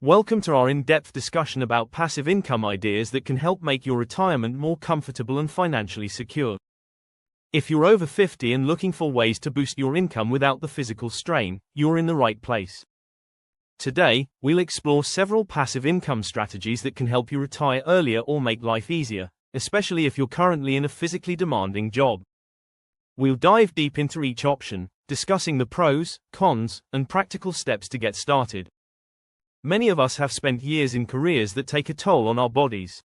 Welcome to our in-depth discussion about passive income ideas that can help make your retirement more comfortable and financially secure. If you're over 50 and looking for ways to boost your income without the physical strain, you're in the right place. Today, we'll explore several passive income strategies that can help you retire earlier or make life easier, especially if you're currently in a physically demanding job. We'll dive deep into each option, discussing the pros, cons, and practical steps to get started. Many of us have spent years in careers that take a toll on our bodies.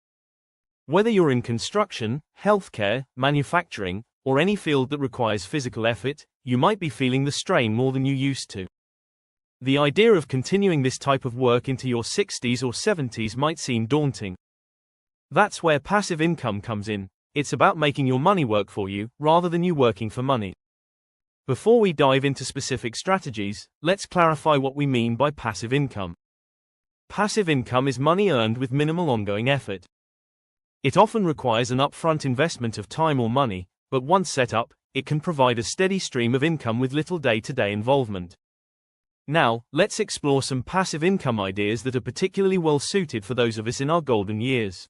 Whether you're in construction, healthcare, manufacturing, or any field that requires physical effort, you might be feeling the strain more than you used to. The idea of continuing this type of work into your 60s or 70s might seem daunting. That's where passive income comes in. It's about making your money work for you, rather than you working for money. Before we dive into specific strategies, let's clarify what we mean by passive income. Passive income is money earned with minimal ongoing effort. It often requires an upfront investment of time or money, but once set up, it can provide a steady stream of income with little day-to-day involvement. Now, let's explore some passive income ideas that are particularly well suited for those of us in our golden years.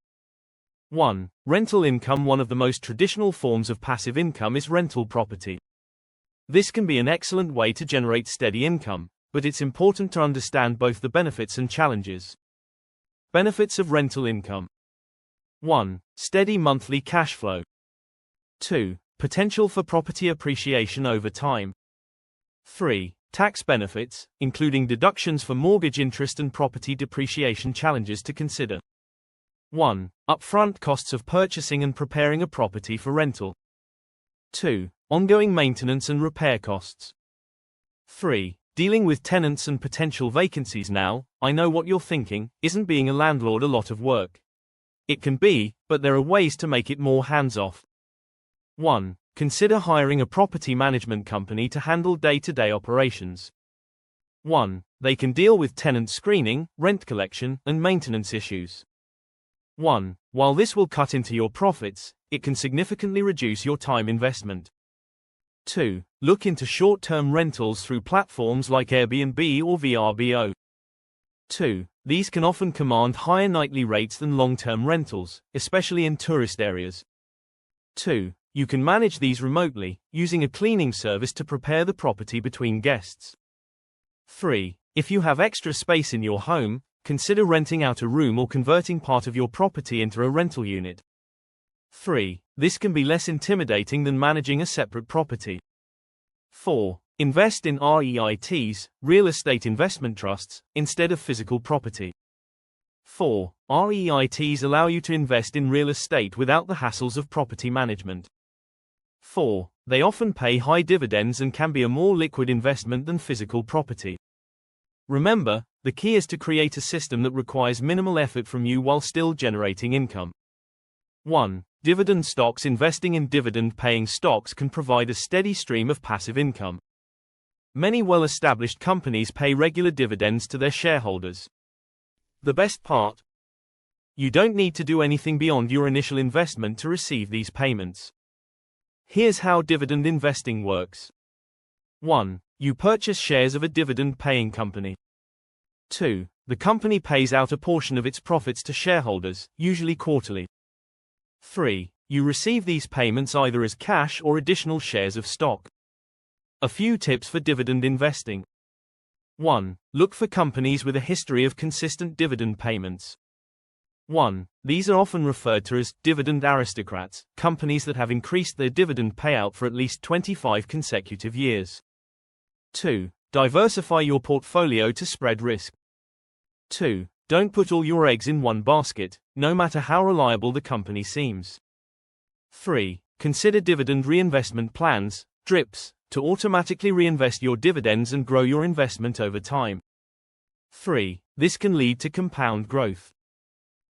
1. Rental income. One of the most traditional forms of passive income is rental property. This can be an excellent way to generate steady income, but it's important to understand both the benefits and challenges. Benefits of rental income. 1. Steady monthly cash flow. 2. Potential for property appreciation over time. 3. Tax benefits, including deductions for mortgage interest and property depreciation. Challenges to consider. 1. Upfront costs of purchasing and preparing a property for rental. 2. Ongoing maintenance and repair costs. 3. Dealing with tenants and potential vacancies. Now, I know what you're thinking, isn't being a landlord a lot of work? It can be, but there are ways to make it more hands-off. 1. Consider hiring a property management company to handle day-to-day operations. 1. They can deal with tenant screening, rent collection, and maintenance issues. 1. While this will cut into your profits, it can significantly reduce your time investment. 2. Look into short-term rentals through platforms like Airbnb or VRBO. 2. These can often command higher nightly rates than long-term rentals, especially in tourist areas. 2. You can manage these remotely, using a cleaning service to prepare the property between guests. 3. If you have extra space in your home, consider renting out a room or converting part of your property into a rental unit. 3. This can be less intimidating than managing a separate property. 4. Invest in REITs, real estate investment trusts, instead of physical property. 4. REITs allow you to invest in real estate without the hassles of property management. 4. They often pay high dividends and can be a more liquid investment than physical property. Remember, the key is to create a system that requires minimal effort from you while still generating income. 1. Dividend stocks. Investing in dividend-paying stocks can provide a steady stream of passive income. Many well-established companies pay regular dividends to their shareholders. The best part? You don't need to do anything beyond your initial investment to receive these payments. Here's how dividend investing works. 1. You purchase shares of a dividend-paying company. 2. The company pays out a portion of its profits to shareholders, usually quarterly. 3. You receive these payments either as cash or additional shares of stock. A few tips for dividend investing. 1. Look for companies with a history of consistent dividend payments. 1. These are often referred to as dividend aristocrats, companies that have increased their dividend payout for at least 25 consecutive years. 2. Diversify your portfolio to spread risk. 2. Don't put all your eggs in one basket, no matter how reliable the company seems. 3. Consider dividend reinvestment plans, DRIPs, to automatically reinvest your dividends and grow your investment over time. 3. This can lead to compound growth.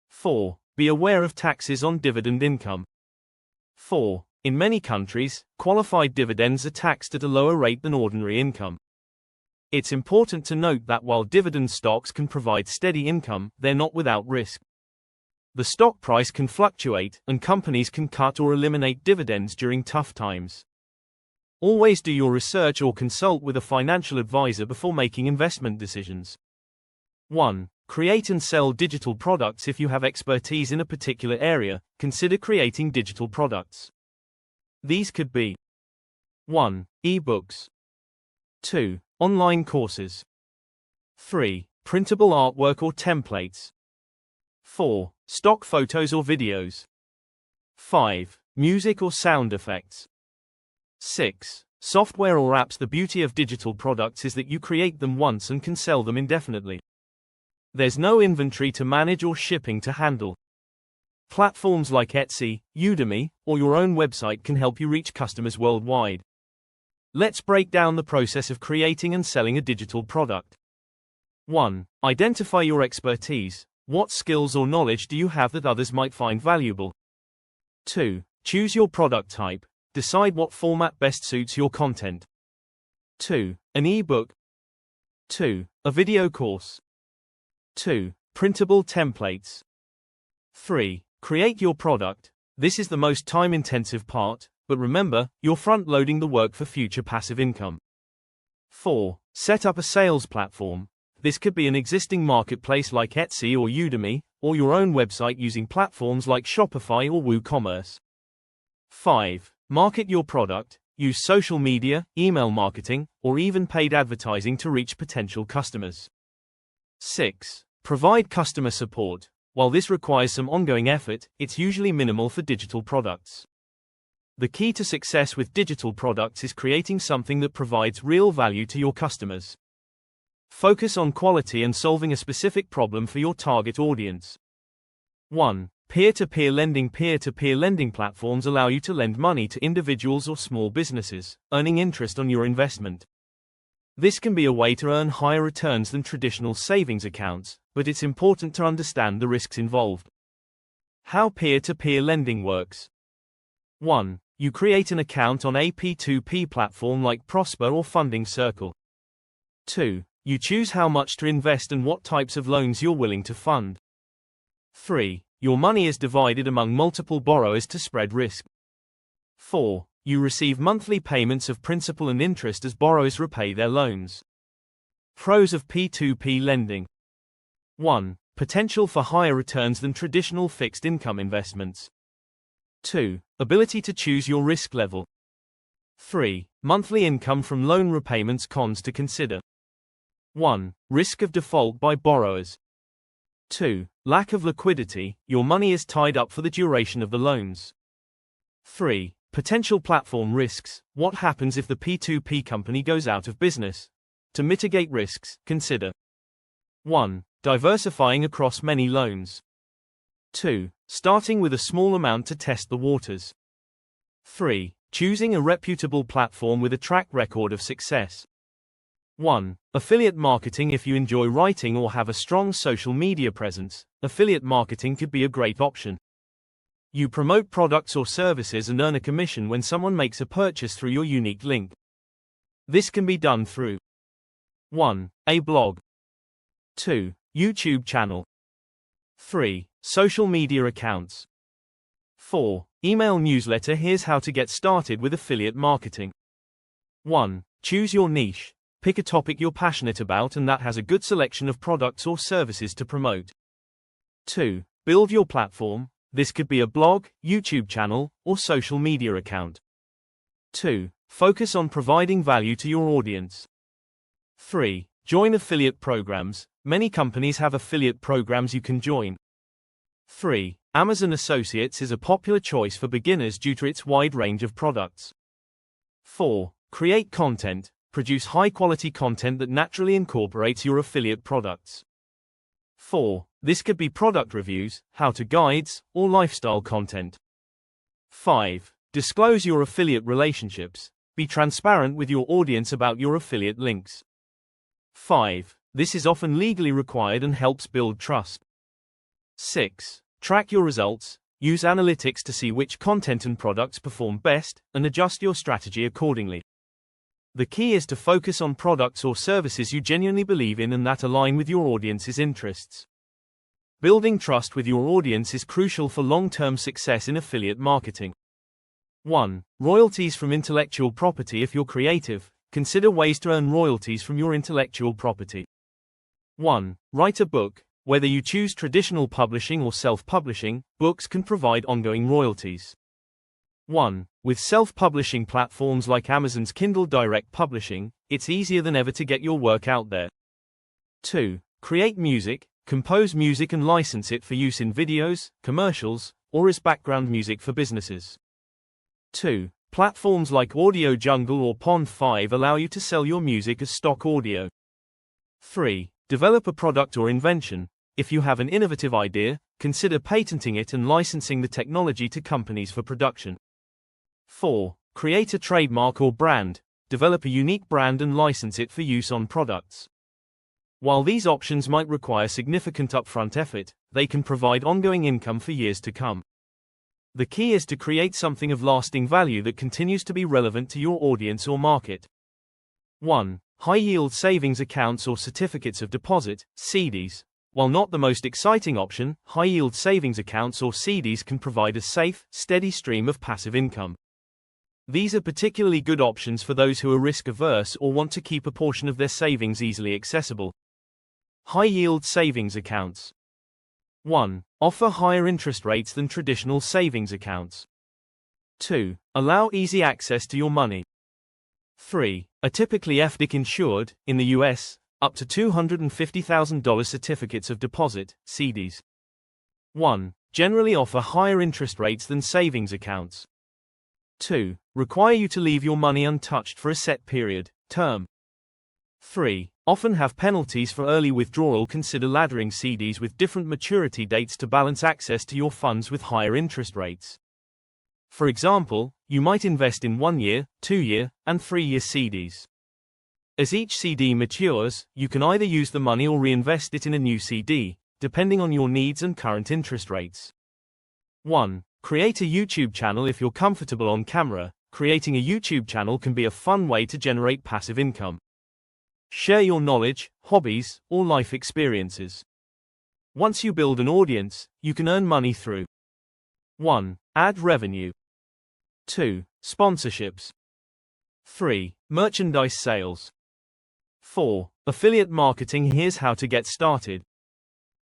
4. Be aware of taxes on dividend income. 4. In many countries, qualified dividends are taxed at a lower rate than ordinary income. It's important to note that while dividend stocks can provide steady income, they're not without risk. The stock price can fluctuate, and companies can cut or eliminate dividends during tough times. Always do your research or consult with a financial advisor before making investment decisions. 1. Create and sell digital products. If you have expertise in a particular area, consider creating digital products. These could be 1. Ebooks. 2. Online courses. 3. Printable artwork or templates. 4. Stock photos or videos. 5. Music or sound effects. 6. Software or apps. The beauty of digital products is that you create them once and can sell them indefinitely. There's no inventory to manage or shipping to handle. Platforms like Etsy, Udemy, or your own website can help you reach customers worldwide. Let's break down the process of creating and selling a digital product. 1. Identify your expertise. What skills or knowledge do you have that others might find valuable? 2. Choose your product type. Decide what format best suits your content. 2. An ebook. 2. A video course. 2. Printable templates. 3. Create your product. This is the most time-intensive part, but remember, you're front-loading the work for future passive income. 4. Set up a sales platform. This could be an existing marketplace like Etsy or Udemy, or your own website using platforms like Shopify or WooCommerce. 5. Market your product. Use social media, email marketing, or even paid advertising to reach potential customers. 6. Provide customer support. While this requires some ongoing effort, it's usually minimal for digital products. The key to success with digital products is creating something that provides real value to your customers. Focus on quality and solving a specific problem for your target audience. 1. Peer-to-peer lending. Peer-to-peer lending platforms allow you to lend money to individuals or small businesses, earning interest on your investment. This can be a way to earn higher returns than traditional savings accounts, but it's important to understand the risks involved. How peer-to-peer lending works. 1. You create an account on a P2P platform like Prosper or Funding Circle. 2. You choose how much to invest and what types of loans you're willing to fund. 3. Your money is divided among multiple borrowers to spread risk. 4. You receive monthly payments of principal and interest as borrowers repay their loans. Pros of P2P lending. 1. Potential for higher returns than traditional fixed income investments. 2. Ability to choose your risk level. 3. Monthly income from loan repayments. Cons to consider. 1. Risk of default by borrowers. 2. Lack of liquidity. Your money is tied up for the duration of the loans. 3. Potential platform risks. What happens if the P2P company goes out of business? To mitigate risks, consider 1. Diversifying across many loans. 2. Starting with a small amount to test the waters. 3. Choosing a reputable platform with a track record of success. 1. Affiliate marketing. If you enjoy writing or have a strong social media presence, affiliate marketing could be a great option. You promote products or services and earn a commission when someone makes a purchase through your unique link. This can be done through 1. A blog. 2. YouTube channel. 3. Social media accounts. 4. Email newsletter. Here's how to get started with affiliate marketing. 1. Choose your niche. Pick a topic you're passionate about and that has a good selection of products or services to promote. 2. Build your platform. This could be a blog, YouTube channel, or social media account. 2. Focus on providing value to your audience. 3. Join affiliate programs. Many companies have affiliate programs you can join. 3. Amazon Associates is a popular choice for beginners due to its wide range of products. 4. Create content. Produce high-quality content that naturally incorporates your affiliate products. 4. This could be product reviews, how-to guides, or lifestyle content. 5. Disclose your affiliate relationships. Be transparent with your audience about your affiliate links. 5. This is often legally required and helps build trust. 6. Track your results. Use analytics to see which content and products perform best, and adjust your strategy accordingly. The key is to focus on products or services you genuinely believe in and that align with your audience's interests. Building trust with your audience is crucial for long-term success in affiliate marketing. 1. Royalties from intellectual property. If you're creative, consider ways to earn royalties from your intellectual property. 1. Write a book. Whether you choose traditional publishing or self-publishing, books can provide ongoing royalties. 1. With self-publishing platforms like Amazon's Kindle Direct Publishing, it's easier than ever to get your work out there. 2. Create music, compose music and license it for use in videos, commercials, or as background music for businesses. 2. Platforms like Audio Jungle or Pond5 allow you to sell your music as stock audio. 3. Develop a product or invention. If you have an innovative idea, consider patenting it and licensing the technology to companies for production. 4. Create a trademark or brand. Develop a unique brand and license it for use on products. While these options might require significant upfront effort, they can provide ongoing income for years to come. The key is to create something of lasting value that continues to be relevant to your audience or market. 1. High-yield savings accounts or certificates of deposit, CDs. While not the most exciting option, high-yield savings accounts or CDs can provide a safe, steady stream of passive income. These are particularly good options for those who are risk-averse or want to keep a portion of their savings easily accessible. High-yield savings accounts. 1. Offer higher interest rates than traditional savings accounts. 2. Allow easy access to your money. 3. Are typically FDIC insured, in the US, up to $250,000 certificates of deposit, CDs. 1. Generally offer higher interest rates than savings accounts. 2. Require you to leave your money untouched for a set period, term. 3. Often have penalties for early withdrawal. Consider laddering CDs with different maturity dates to balance access to your funds with higher interest rates. For example, you might invest in 1-year, 2-year, and 3-year CDs. As each CD matures, you can either use the money or reinvest it in a new CD, depending on your needs and current interest rates. 1. Create a YouTube channel. If you're comfortable on camera, creating a YouTube channel can be a fun way to generate passive income. Share your knowledge, hobbies, or life experiences. Once you build an audience, you can earn money through 1. Ad revenue. 2. Sponsorships. 3. Merchandise sales. 4. Affiliate marketing. Here's how to get started.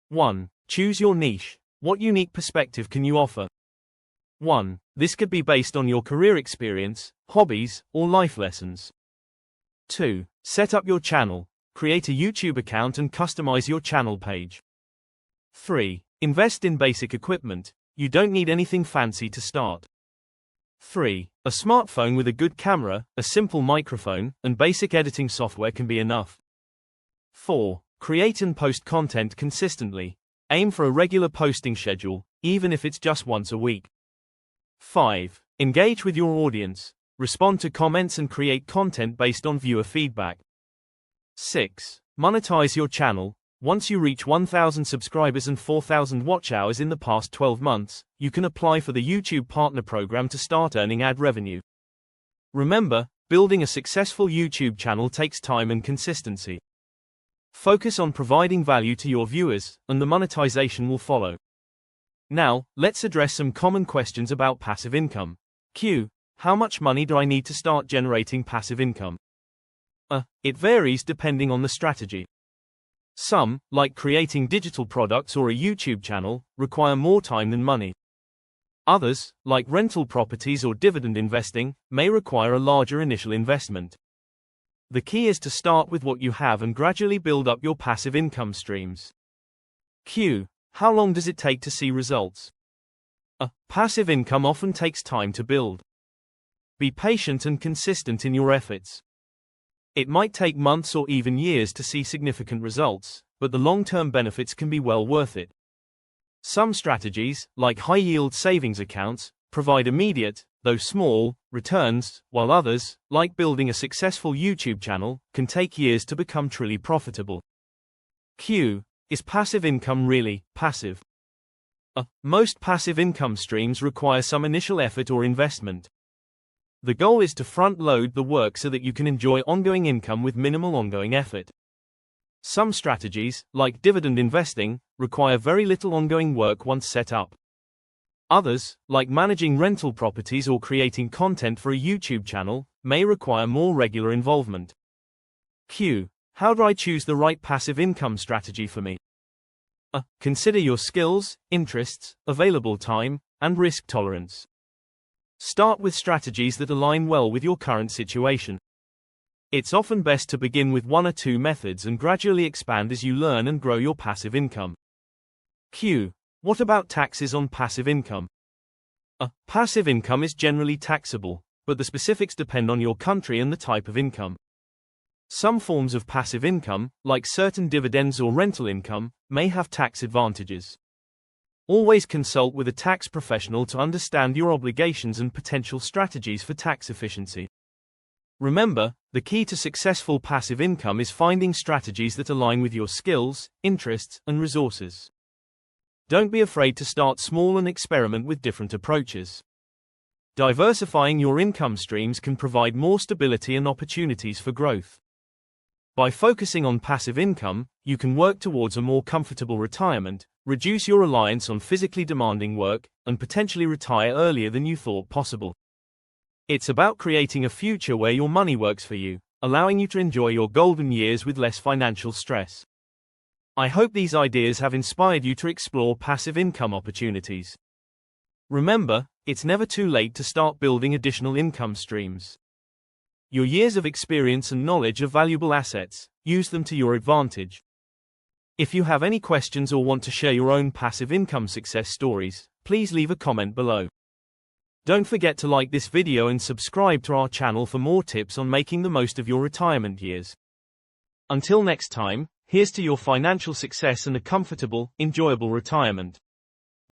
1. Choose your niche. What unique perspective can you offer? 1. This could be based on your career experience, hobbies, or life lessons. 2. Set up your channel. Create a YouTube account and customize your channel page. 3. Invest in basic equipment. You don't need anything fancy to start. 3. A smartphone with a good camera, a simple microphone, and basic editing software can be enough. 4. Create and post content consistently. Aim for a regular posting schedule, even if it's just once a week. 5. Engage with your audience. Respond to comments and create content based on viewer feedback. 6. Monetize your channel. Once you reach 1,000 subscribers and 4,000 watch hours in the past 12 months, you can apply for the YouTube Partner Program to start earning ad revenue. Remember, building a successful YouTube channel takes time and consistency. Focus on providing value to your viewers, and the monetization will follow. Now, let's address some common questions about passive income. Q. How much money do I need to start generating passive income? It varies depending on the strategy. Some, like creating digital products or a YouTube channel, require more time than money. Others, like rental properties or dividend investing, may require a larger initial investment. The key is to start with what you have and gradually build up your passive income streams. Q. How long does it take to see results? Passive income often takes time to build. Be patient and consistent in your efforts. It might take months or even years to see significant results, but the long-term benefits can be well worth it. Some strategies, like high-yield savings accounts, provide immediate, though small, returns, while others, like building a successful YouTube channel, can take years to become truly profitable. Q. Is passive income really passive? Most passive income streams require some initial effort or investment. The goal is to front-load the work so that you can enjoy ongoing income with minimal ongoing effort. Some strategies, like dividend investing, require very little ongoing work once set up. Others, like managing rental properties or creating content for a YouTube channel, may require more regular involvement. Q. How do I choose the right passive income strategy for me? Consider your skills, interests, available time, and risk tolerance. Start with strategies that align well with your current situation. It's often best to begin with 1 or 2 methods and gradually expand as you learn and grow your passive income. Q. What about taxes on passive income? Passive income is generally taxable, but the specifics depend on your country and the type of income. Some forms of passive income, like certain dividends or rental income, may have tax advantages. Always consult with a tax professional to understand your obligations and potential strategies for tax efficiency. Remember, the key to successful passive income is finding strategies that align with your skills, interests, and resources. Don't be afraid to start small and experiment with different approaches. Diversifying your income streams can provide more stability and opportunities for growth. By focusing on passive income, you can work towards a more comfortable retirement, reduce your reliance on physically demanding work, and potentially retire earlier than you thought possible. It's about creating a future where your money works for you, allowing you to enjoy your golden years with less financial stress. I hope these ideas have inspired you to explore passive income opportunities. Remember, it's never too late to start building additional income streams. Your years of experience and knowledge are valuable assets. Use them to your advantage. If you have any questions or want to share your own passive income success stories, please leave a comment below. Don't forget to like this video and subscribe to our channel for more tips on making the most of your retirement years. Until next time, here's to your financial success and a comfortable, enjoyable retirement.